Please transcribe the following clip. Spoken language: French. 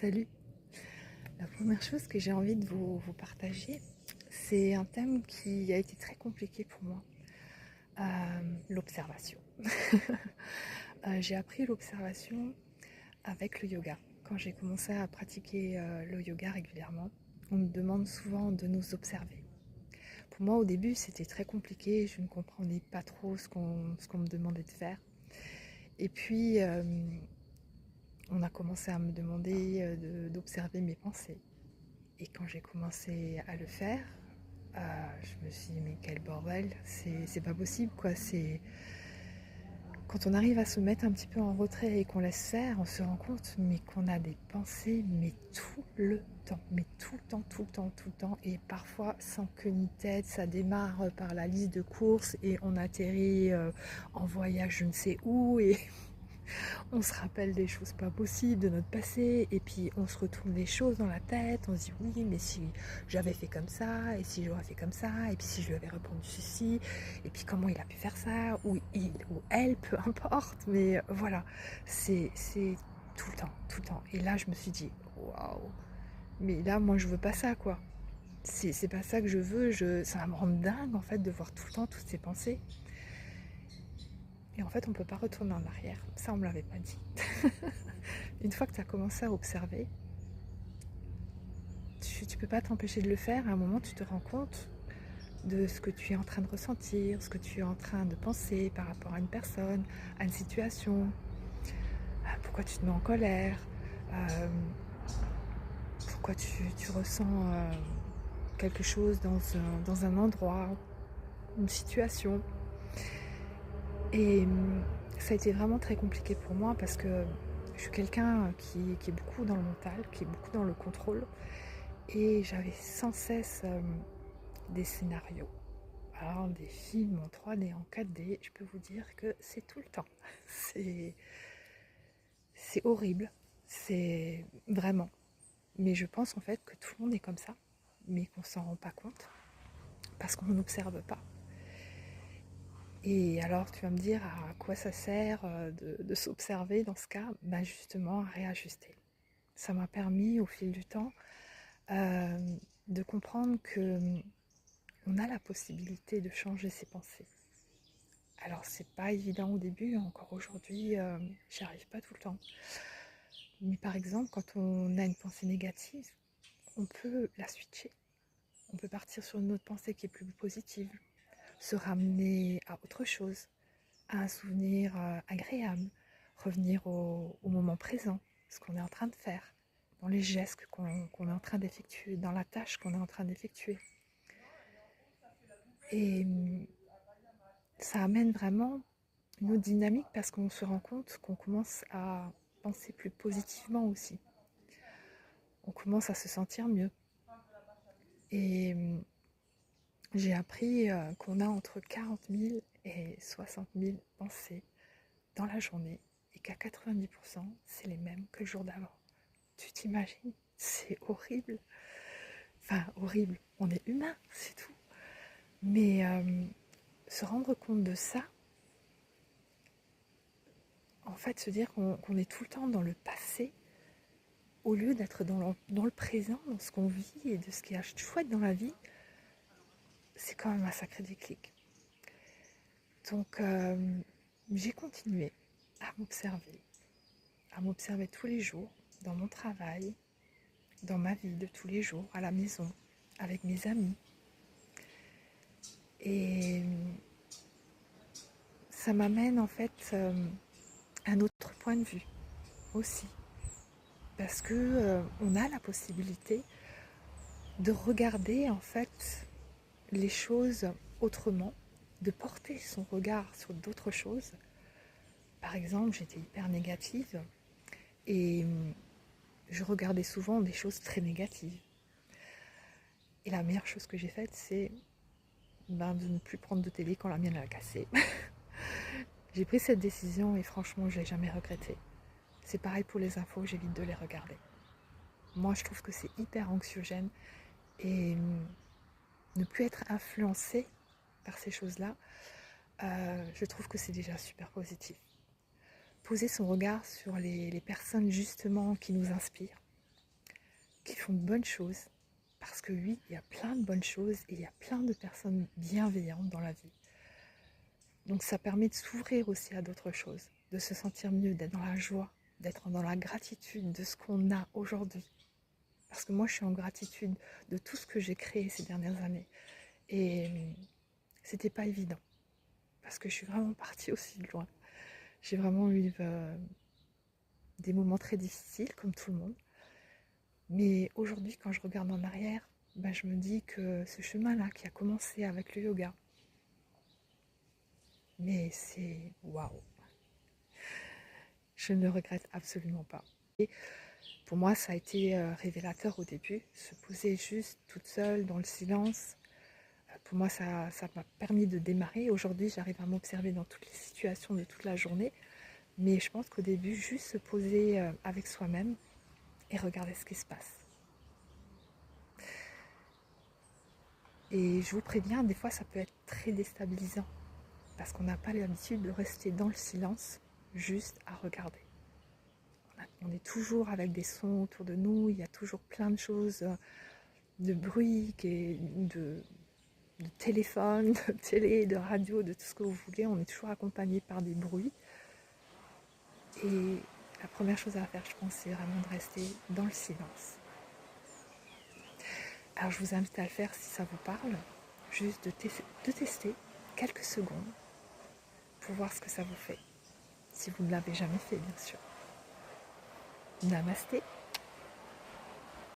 Salut! La première chose que j'ai envie de vous partager, c'est un thème qui a été très compliqué pour moi, l'observation. J'ai appris l'observation avec le yoga. Quand j'ai commencé à pratiquer le yoga régulièrement, on me demande souvent de nous observer. Pour moi, au début, c'était très compliqué, je ne comprenais pas trop ce qu'on me demandait de faire. Et puis, on a commencé à me demander d'observer mes pensées. Et quand j'ai commencé à le faire, je me suis dit mais quel bordel, c'est pas possible quoi. C'est quand on arrive à se mettre un petit peu en retrait et qu'on laisse faire, on se rend compte mais qu'on a des pensées mais tout le temps, mais tout le temps, tout le temps, tout le temps, et parfois sans queue ni tête. Ça démarre par la liste de courses et on atterrit en voyage je ne sais où et on se rappelle des choses pas possibles de notre passé, et puis on se retourne les choses dans la tête, on se dit oui mais si j'avais fait comme ça, et si j'aurais fait comme ça, et puis si je lui avais répondu ceci, et puis comment il a pu faire ça, ou il ou elle, peu importe, mais voilà, c'est tout le temps, et là je me suis dit waouh, mais là moi je veux pas ça quoi, c'est pas ça que je veux, ça va me rendre dingue en fait de voir tout le temps toutes ces pensées. Et en fait, on ne peut pas retourner en arrière. Ça, on ne me l'avait pas dit. Une fois que tu as commencé à observer, tu ne peux pas t'empêcher de le faire. À un moment, tu te rends compte de ce que tu es en train de ressentir, ce que tu es en train de penser par rapport à une personne, à une situation. Pourquoi tu te mets en colère, pourquoi tu ressens quelque chose dans un endroit, une situation. Et ça a été vraiment très compliqué pour moi parce que je suis quelqu'un qui est beaucoup dans le mental, qui est beaucoup dans le contrôle. Et j'avais sans cesse des scénarios. Alors des films en 3D, en 4D, je peux vous dire que c'est tout le temps. C'est horrible, c'est vraiment. Mais je pense en fait que tout le monde est comme ça, mais qu'on s'en rend pas compte parce qu'on n'observe pas. Et alors tu vas me dire à quoi ça sert de s'observer dans ce cas? Ben justement à réajuster. Ça m'a permis au fil du temps euh, de comprendre que on a la possibilité de changer ses pensées. Alors c'est pas évident au début, encore aujourd'hui j'y arrive pas tout le temps. Mais par exemple quand on a une pensée négative, on peut la switcher. On peut partir sur une autre pensée qui est plus positive, se ramener à autre chose, à un souvenir agréable, revenir au moment présent, ce qu'on est en train de faire, dans les gestes qu'on est en train d'effectuer, dans la tâche qu'on est en train d'effectuer. Et ça amène vraiment une autre dynamique parce qu'on se rend compte qu'on commence à penser plus positivement aussi. On commence à se sentir mieux. Et j'ai appris qu'on a entre 40 000 et 60 000 pensées dans la journée et qu'à 90% c'est les mêmes que le jour d'avant. Tu t'imagines? C'est horrible. Enfin, horrible. On est humain, c'est tout. Mais se rendre compte de ça, en fait, se dire qu'on est tout le temps dans le passé, au lieu d'être dans le présent, dans ce qu'on vit et de ce qui est chouette dans la vie, c'est quand même un sacré déclic. Donc, j'ai continué à m'observer tous les jours, dans mon travail, dans ma vie de tous les jours, à la maison, avec mes amis. Et ça m'amène en fait un autre point de vue aussi. Parce que on a la possibilité de regarder en fait les choses autrement, de porter son regard sur d'autres choses. Par exemple, j'étais hyper négative et je regardais souvent des choses très négatives. Et la meilleure chose que j'ai faite, c'est de ne plus prendre de télé quand la mienne a cassé. J'ai pris cette décision et franchement, je ne l'ai jamais regretté. C'est pareil pour les infos, j'évite de les regarder. Moi, je trouve que c'est hyper anxiogène et ne plus être influencé par ces choses-là, je trouve que c'est déjà super positif. Poser son regard sur les personnes justement qui nous inspirent, qui font de bonnes choses. Parce que oui, il y a plein de bonnes choses et il y a plein de personnes bienveillantes dans la vie. Donc ça permet de s'ouvrir aussi à d'autres choses, de se sentir mieux, d'être dans la joie, d'être dans la gratitude de ce qu'on a aujourd'hui. Parce que moi, je suis en gratitude de tout ce que j'ai créé ces dernières années. Et c'était pas évident. Parce que je suis vraiment partie aussi de loin. J'ai vraiment eu des moments très difficiles, comme tout le monde. Mais aujourd'hui, quand je regarde en arrière, ben, je me dis que ce chemin-là qui a commencé avec le yoga, mais c'est waouh! Je ne le regrette absolument pas. Et pour moi, ça a été révélateur au début, se poser juste toute seule dans le silence. Pour moi, ça m'a permis de démarrer. Aujourd'hui, j'arrive à m'observer dans toutes les situations de toute la journée. Mais je pense qu'au début, juste se poser avec soi-même et regarder ce qui se passe. Et je vous préviens, des fois, ça peut être très déstabilisant. Parce qu'on n'a pas l'habitude de rester dans le silence, juste à regarder. On est toujours avec des sons autour de nous, il y a toujours plein de choses, de bruit, de téléphone, de télé, de radio, de tout ce que vous voulez. On est toujours accompagné par des bruits. Et la première chose à faire, je pense, c'est vraiment de rester dans le silence. Alors je vous invite à le faire si ça vous parle, juste de tester quelques secondes pour voir ce que ça vous fait. Si vous ne l'avez jamais fait, bien sûr. Namasté.